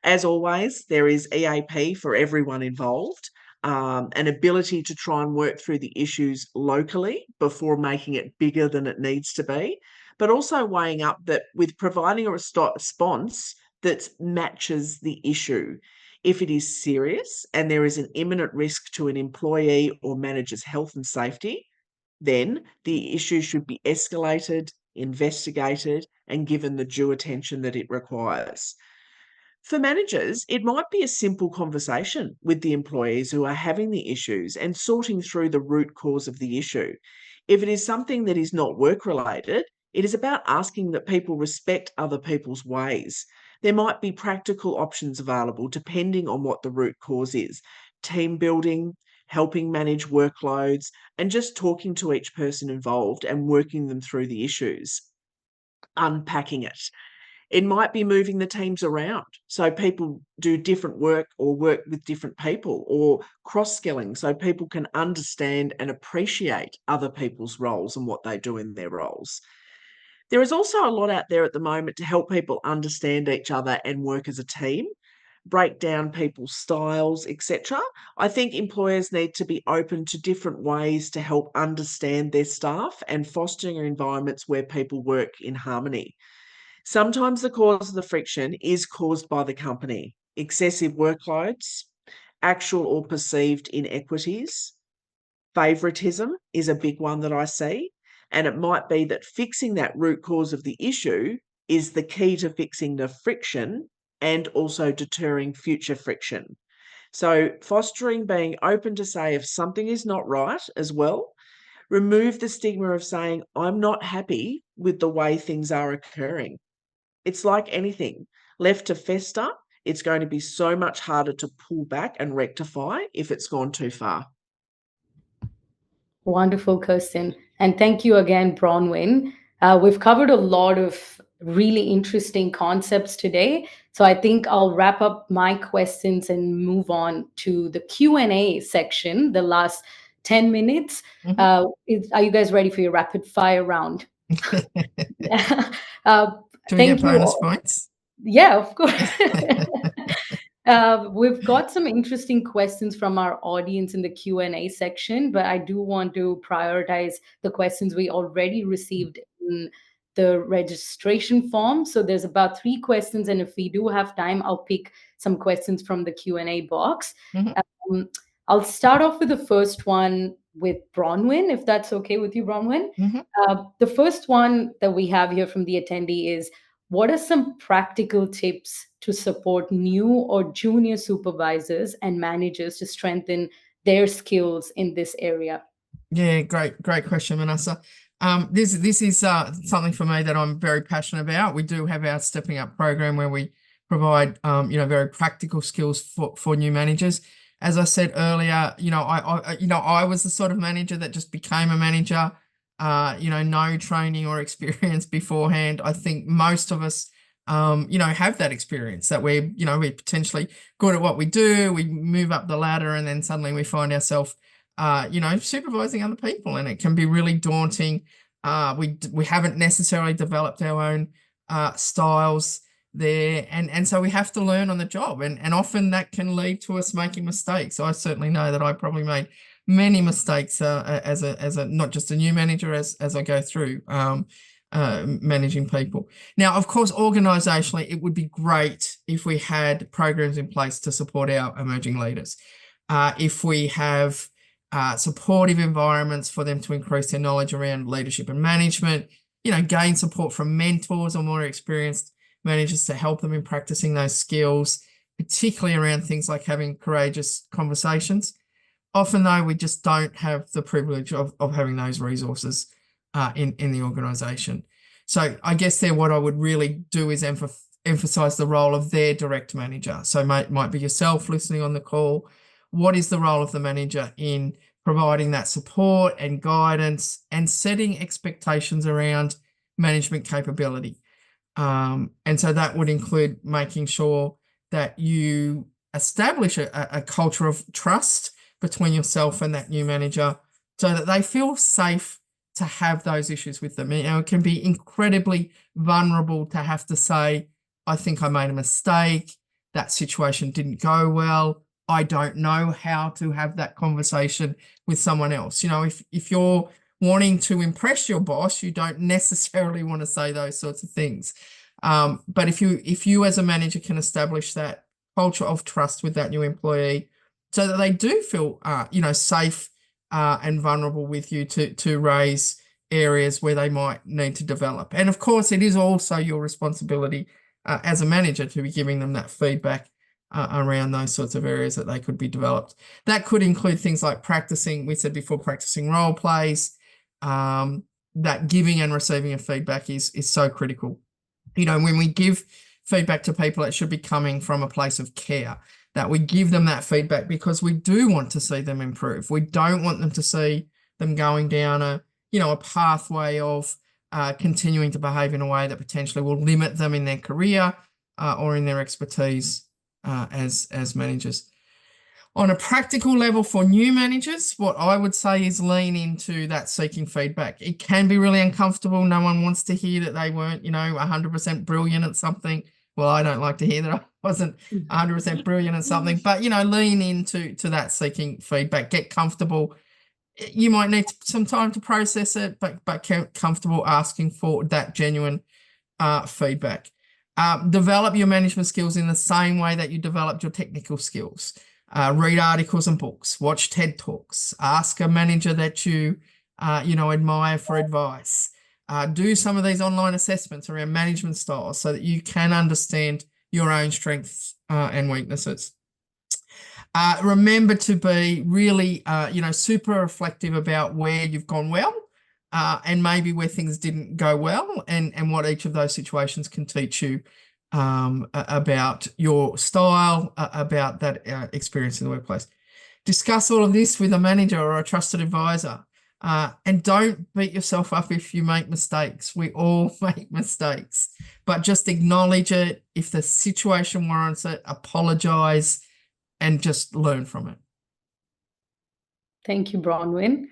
C: As always, there is EAP for everyone involved, an ability to try and work through the issues locally before making it bigger than it needs to be, but also weighing up that with providing a response that matches the issue. If it is serious and there is an imminent risk to an employee or manager's health and safety, then the issue should be escalated, investigated, and given the due attention that it requires. For managers, it might be a simple conversation with the employees who are having the issues and sorting through the root cause of the issue. If it is something that is not work-related, it is about asking that people respect other people's ways. There might be practical options available depending on what the root cause is. Team building, helping manage workloads, and just talking to each person involved and working them through the issues, unpacking it. It might be moving the teams around so people do different work or work with different people, or cross-skilling so people can understand and appreciate other people's roles and what they do in their roles. There is also a lot out there at the moment to help people understand each other and work as a team, break down people's styles, etc. I think employers need to be open to different ways to help understand their staff and fostering environments where people work in harmony. Sometimes the cause of the friction is caused by the company: excessive workloads, actual or perceived inequities. Favouritism is a big one that I see, and it might be that fixing that root cause of the issue is the key to fixing the friction and also deterring future friction. So fostering being open to say if something is not right as well. Remove the stigma of saying, I'm not happy with the way things are occurring. It's like anything. Left to fester, it's going to be so much harder to pull back and rectify if it's gone too far.
A: Wonderful, Kirsten. And thank you again, Bronwyn. We've covered a lot of really interesting concepts today. So I think I'll wrap up my questions and move on to the Q&A section, the last 10 minutes. Are you guys ready for your rapid fire round?
B: Do we
A: Thank
B: get
A: you
B: bonus
A: all.
B: points?
A: Yeah, of course. We've got some interesting questions from our audience in the Q&A section, but I do want to prioritize the questions we already received in the registration form. So there's about 3 questions, and if we do have time, I'll pick some questions from the Q&A box. I'll start off with the first one with Bronwyn, if that's okay with you, Bronwyn. The first one that we have here from the attendee is, what are some practical tips to support new or junior supervisors and managers to strengthen their skills in this area?
B: Yeah, great question, Manasa. This is something for me that I'm very passionate about. We do have our Stepping Up program where we provide very practical skills for new managers. As I said earlier, I was the sort of manager that just became a manager. No training or experience beforehand. I think most of us, have that experience that we're potentially good at what we do. We move up the ladder and then suddenly we find ourselves, supervising other people, and it can be really daunting. We haven't necessarily developed our own styles there, and so we have to learn on the job, and often that can lead to us making mistakes. I certainly know that I probably made many mistakes as a not just a new manager as I go through managing people. Now, of course, organisationally, it would be great if we had programs in place to support our emerging leaders. If we have supportive environments for them to increase their knowledge around leadership and management, gain support from mentors or more experienced managers to help them in practicing those skills, particularly around things like having courageous conversations. Often, though, we just don't have the privilege of having those resources in the organisation. So I guess what I would really do is emphasise the role of their direct manager. So might be yourself listening on the call. What is the role of the manager in providing that support and guidance and setting expectations around management capability? And so that would include making sure that you establish a culture of trust between yourself and that new manager so that they feel safe to have those issues with them. It can be incredibly vulnerable to have to say, I think I made a mistake, that situation didn't go well, I don't know how to have that conversation with someone else. If you're wanting to impress your boss, you don't necessarily want to say those sorts of things. But if you as a manager can establish that culture of trust with that new employee so that they do feel safe and vulnerable with you to raise areas where they might need to develop. And of course, it is also your responsibility as a manager to be giving them that feedback around those sorts of areas that they could be developed. That could include things like practicing, we said before, practicing role plays. That giving and receiving of feedback is so critical. When we give feedback to people, it should be coming from a place of care, that we give them that feedback because we do want to see them improve. We don't want them to see them going down a pathway of continuing to behave in a way that potentially will limit them in their career or in their expertise as managers. On a practical level for new managers, what I would say is lean into that seeking feedback. It can be really uncomfortable. No one wants to hear that they weren't, 100% brilliant at something. Well, I don't like to hear that I wasn't 100% brilliant at something, but, lean into that seeking feedback. Get comfortable. You might need some time to process it, but get comfortable asking for that genuine feedback. Develop your management skills in the same way that you developed your technical skills. Read articles and books, watch TED Talks, ask a manager that you admire for advice. Do some of these online assessments around management styles so that you can understand your own strengths and weaknesses. Remember to be really, super reflective about where you've gone well and maybe where things didn't go well and what each of those situations can teach you about your style, about that experience in the workplace. Discuss all of this with a manager or a trusted advisor. And don't beat yourself up if you make mistakes. We all make mistakes, but just acknowledge it. If the situation warrants it, apologize and just learn from it.
A: Thank you, Bronwyn.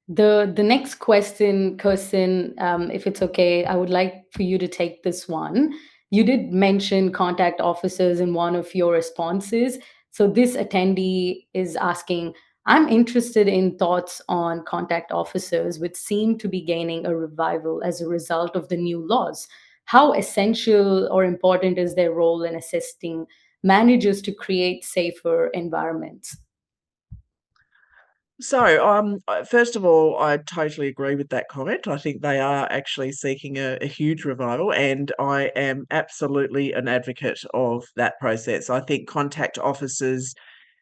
A: The next question, Kirsten, if it's okay, I would like for you to take this one. You did mention contact officers in one of your responses. So this attendee is asking, I'm interested in thoughts on contact officers, which seem to be gaining a revival as a result of the new laws. How essential or important is their role in assisting managers to create safer environments?
C: So, first of all, I totally agree with that comment. I think they are actually seeking a huge revival, and I am absolutely an advocate of that process. I think contact officers,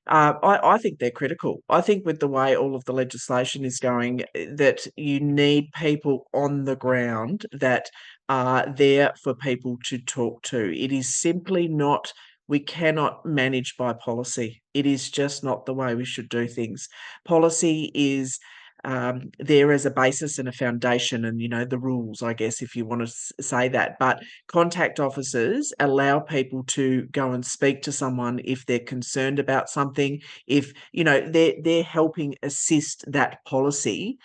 C: I think they're critical. I think with the way all of the legislation is going, that you need people on the ground that are there for people to talk to. It is simply not. We cannot manage by policy. It is just not the way we should do things. Policy is there as a basis and a foundation and, the rules, I guess, if you want to say that. But contact officers allow people to go and speak to someone if they're concerned about something, if, they're helping assist that policy.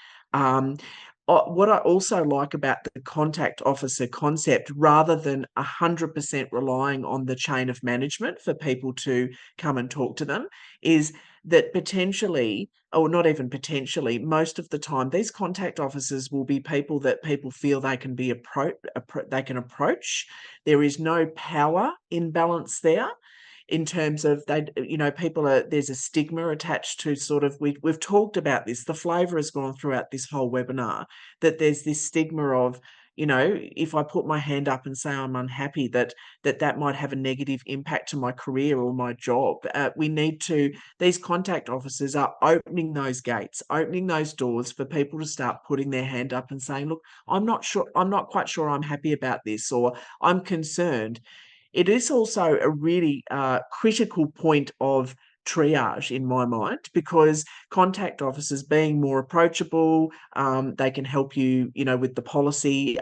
C: What I also like about the contact officer concept, rather than 100% relying on the chain of management for people to come and talk to them, is that potentially, or not even potentially, most of the time, these contact officers will be people that people feel they can be they can approach. There is no power imbalance there. In terms of there's a stigma attached to sort of, we've talked about this, the flavour has gone throughout this whole webinar, that there's this stigma of, if I put my hand up and say I'm unhappy, that might have a negative impact to my career or my job. These contact officers are opening those gates, opening those doors for people to start putting their hand up and saying, look, I'm not quite sure I'm happy about this, or I'm concerned. It is also a really critical point of triage in my mind, because contact officers being more approachable, they can help you, with the policy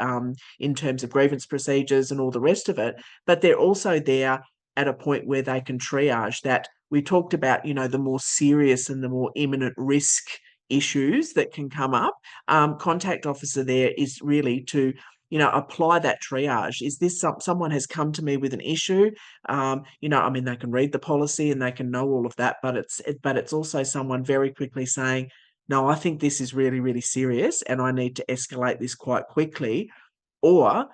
C: in terms of grievance procedures and all the rest of it, but they're also there at a point where they can triage that. We talked about, the more serious and the more imminent risk issues that can come up. Contact officer there is really to apply that triage. Is this someone has come to me with an issue? They can read the policy and they can know all of that, but it's also someone very quickly saying, no, I think this is really, really serious and I need to escalate this quite quickly. Or,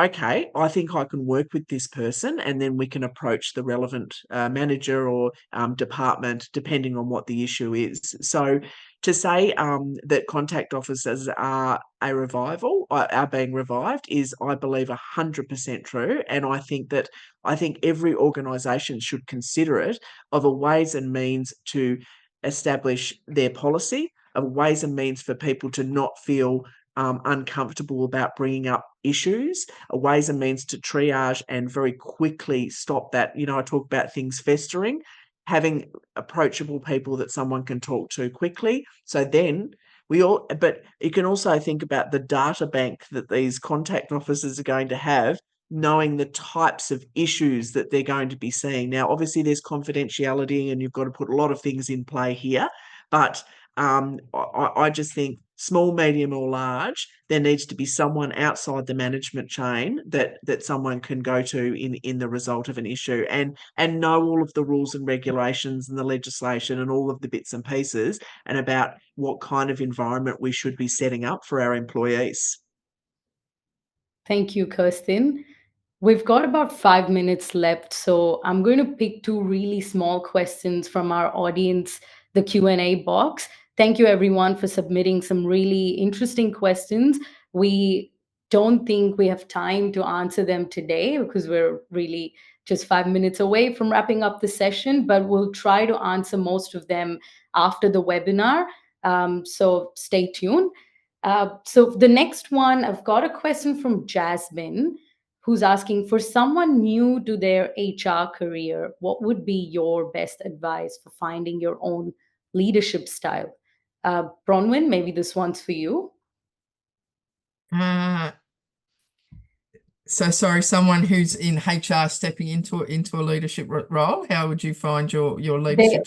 C: okay, I think I can work with this person, and then we can approach the relevant manager or department, depending on what the issue is. So to say that contact officers are are being revived is, I believe, 100% true. And I think every organisation should consider it of a ways and means to establish their policy, of ways and means for people to not feel uncomfortable about bringing up issues, ways and means to triage and very quickly stop that. I talk about things festering, having approachable people that someone can talk to quickly. So then but you can also think about the data bank that these contact officers are going to have, knowing the types of issues that they're going to be seeing. Now, obviously, there's confidentiality and you've got to put a lot of things in play here, but I just think small, medium or large, there needs to be someone outside the management chain that someone can go to in the result of an issue and know all of the rules and regulations and the legislation and all of the bits and pieces and about what kind of environment we should be setting up for our employees.
A: Thank you, Kirsten. We've got about 5 minutes left, so I'm going to pick two really small questions from our audience, the Q&A box. Thank you, everyone, for submitting some really interesting questions. We don't think we have time to answer them today because we're really just 5 minutes away from wrapping up the session, but we'll try to answer most of them after the webinar. So stay tuned. So the next one, I've got a question from Jasmine, who's asking, for someone new to their HR career, what would be your best advice for finding your own leadership style? Bronwyn, maybe this one's for you.
B: So sorry, someone who's in HR stepping into a leadership role, how would you find your leadership?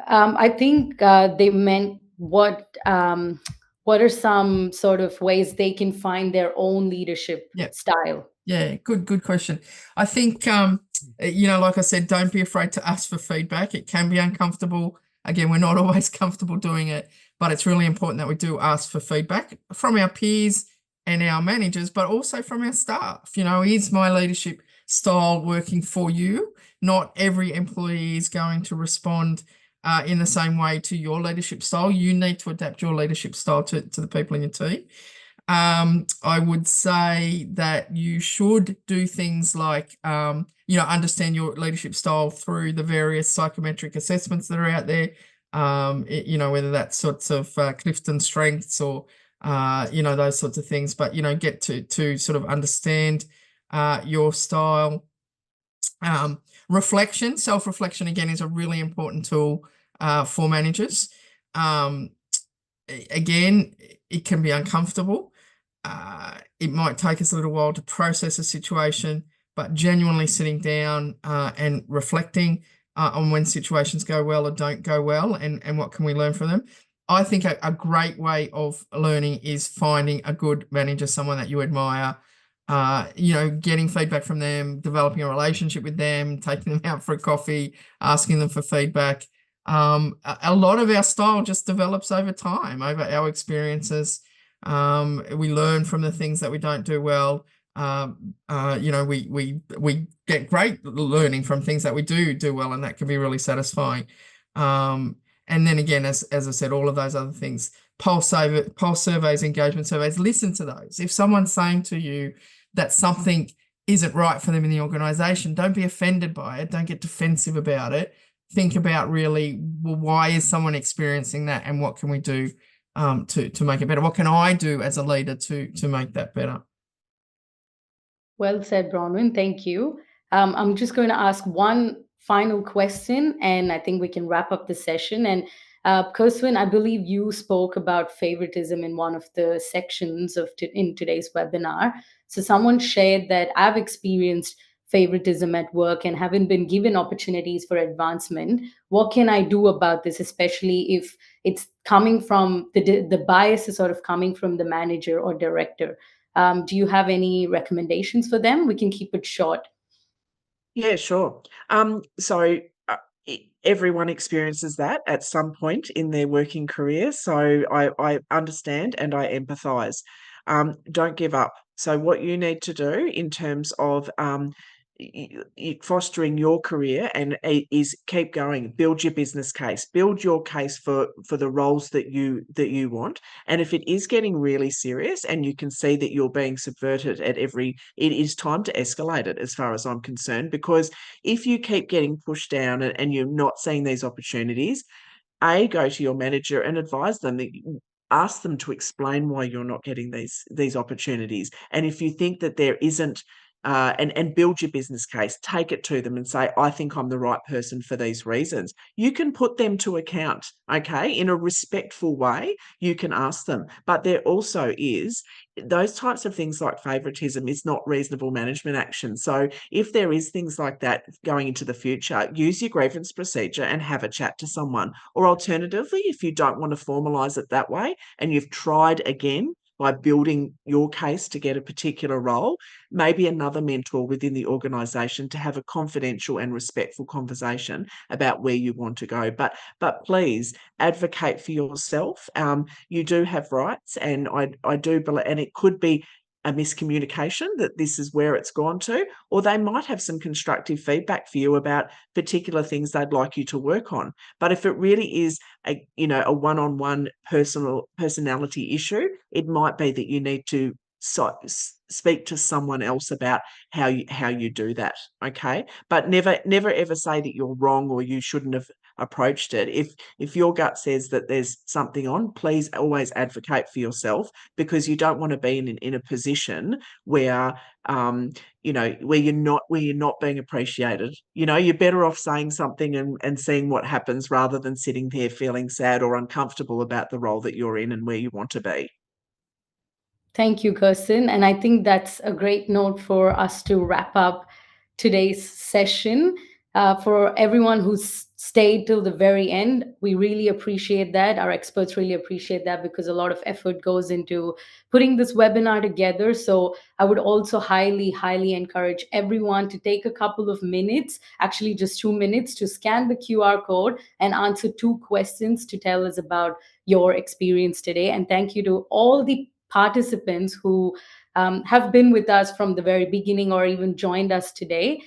A: I think they meant what are some sort of ways they can find their own leadership style?
B: Yeah, good question. I think, like I said, don't be afraid to ask for feedback. It can be uncomfortable. Again, we're not always comfortable doing it, but it's really important that we do ask for feedback from our peers and our managers, but also from our staff. Is my leadership style working for you? Not every employee is going to respond in the same way to your leadership style. You need to adapt your leadership style to the people in your team. I would say that you should do things like, understand your leadership style through the various psychometric assessments that are out there, whether that's sorts of Clifton strengths or, those sorts of things, but, get to sort of understand your style. Reflection, self-reflection, again, is a really important tool for managers. Again, it can be uncomfortable. It might take us a little while to process a situation, but genuinely sitting down and reflecting on when situations go well or don't go well and what can we learn from them. I think a great way of learning is finding a good manager, someone that you admire, getting feedback from them, developing a relationship with them, taking them out for a coffee, asking them for feedback. A lot of our style just develops over time, over our experiences. We learn from the things that we don't do well. We get great learning from things that we do well, and that can be really satisfying. And then again, as I said, all of those other things, pulse surveys, engagement surveys, listen to those. If someone's saying to you that something isn't right for them in the organization, don't be offended by it. Don't get defensive about it. Think about really, well, why is someone experiencing that and what can we do to make it better? What can I do as a leader to make that better?
A: Well said, Bronwyn. Thank you. I'm just going to ask one final question, and I think we can wrap up the session. And Kirsten, I believe you spoke about favoritism in one of the sections in today's webinar. So someone shared that I've experienced favoritism at work and haven't been given opportunities for advancement. What can I do about this, especially if it's coming from the bias is sort of coming from the manager or director? Do you have any recommendations for them? We can keep it short.
C: Yeah, sure. Everyone experiences that at some point in their working career. So I understand and I empathise. Don't give up. So what you need to do in terms of fostering your career is keep going, build your business case, build your case for the roles that you want. And if it is getting really serious and you can see that you're being subverted it is time to escalate it, as far as I'm concerned, because if you keep getting pushed down and you're not seeing these opportunities, go to your manager and advise them that ask them to explain why you're not getting these opportunities. And if you think that there isn't, and build your business case, take it to them and say, I think I'm the right person for these reasons. You can put them to account, okay, in a respectful way. You can ask them. But there also is those types of things like favouritism is not reasonable management action. So if there is things like that going into the future, use your grievance procedure and have a chat to someone. Or alternatively, if you don't want to formalise it that way and you've tried again by building your case to get a particular role, maybe another mentor within the organisation to have a confidential and respectful conversation about where you want to go. But please advocate for yourself. You do have rights, and I do believe, and it could be a miscommunication that this is where it's gone to, or they might have some constructive feedback for you about particular things they'd like you to work on. But if it really is a one-on-one personality issue, it might be that you need to speak to someone else about how you do that. Okay, but never ever say that you're wrong or you shouldn't have approached it. If your gut says that there's something on, please always advocate for yourself, because you don't want to be in a position where where you're not being appreciated. You're better off saying something and seeing what happens, rather than sitting there feeling sad or uncomfortable about the role that you're in and where you want to be.
A: Thank you, Kirsten. And I think that's a great note for us to wrap up today's session. For everyone who's stayed till the very end, we really appreciate that. Our experts really appreciate that, because a lot of effort goes into putting this webinar together. So I would also highly, highly encourage everyone to take a couple of minutes, actually just 2 minutes, to scan the QR code and answer 2 questions to tell us about your experience today. And thank you to all the participants who have been with us from the very beginning or even joined us today,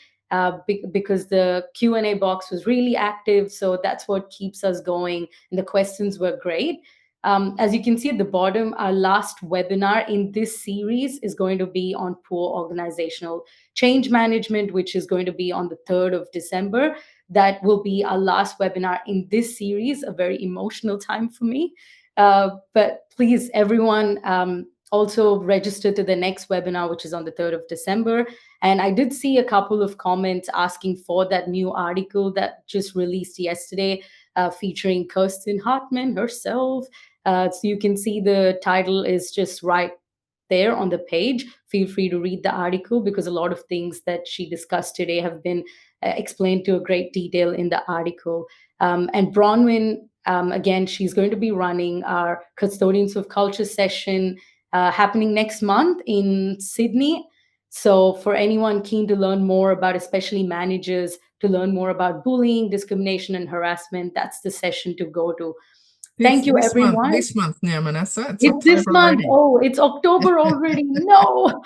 A: because the Q&A box was really active. So that's what keeps us going. And the questions were great. As you can see at the bottom, our last webinar in this series is going to be on poor organizational change management, which is going to be on the 3rd of December. That will be our last webinar in this series, a very emotional time for me. But please, everyone, also register to the next webinar, which is on the 3rd of December. And I did see a couple of comments asking for that new article that just released yesterday, featuring Kirsten Hartmann herself. So you can see the title is just right there on the page. Feel free to read the article, because a lot of things that she discussed today have been explained to a great detail in the article. And Bronwyn, again, she's going to be running our Custodians of Culture session happening next month in Sydney. So for anyone keen to learn more about, especially managers, to learn more about bullying, discrimination, and harassment, that's the session to go to. Thank you, everyone.
B: This month now, Manassa. It's
A: It's this
B: October
A: month.
B: already.
A: Oh, it's October already. No.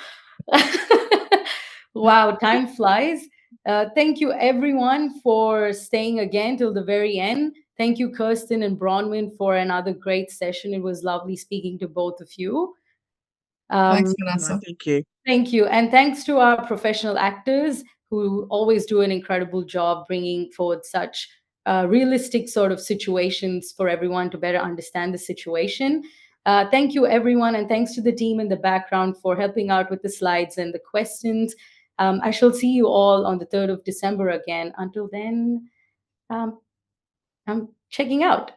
A: Wow, time flies. Thank you, everyone, for staying again till the very end. Thank you, Kirsten and Bronwyn, for another great session. It was lovely speaking to both of you.
B: Thanks, Manassa.
C: Thank you.
A: Thank you. And thanks to our professional actors who always do an incredible job bringing forward such realistic sort of situations for everyone to better understand the situation. Thank you, everyone. And thanks to the team in the background for helping out with the slides and the questions. I shall see you all on the 3rd of December again. Until then, I'm checking out.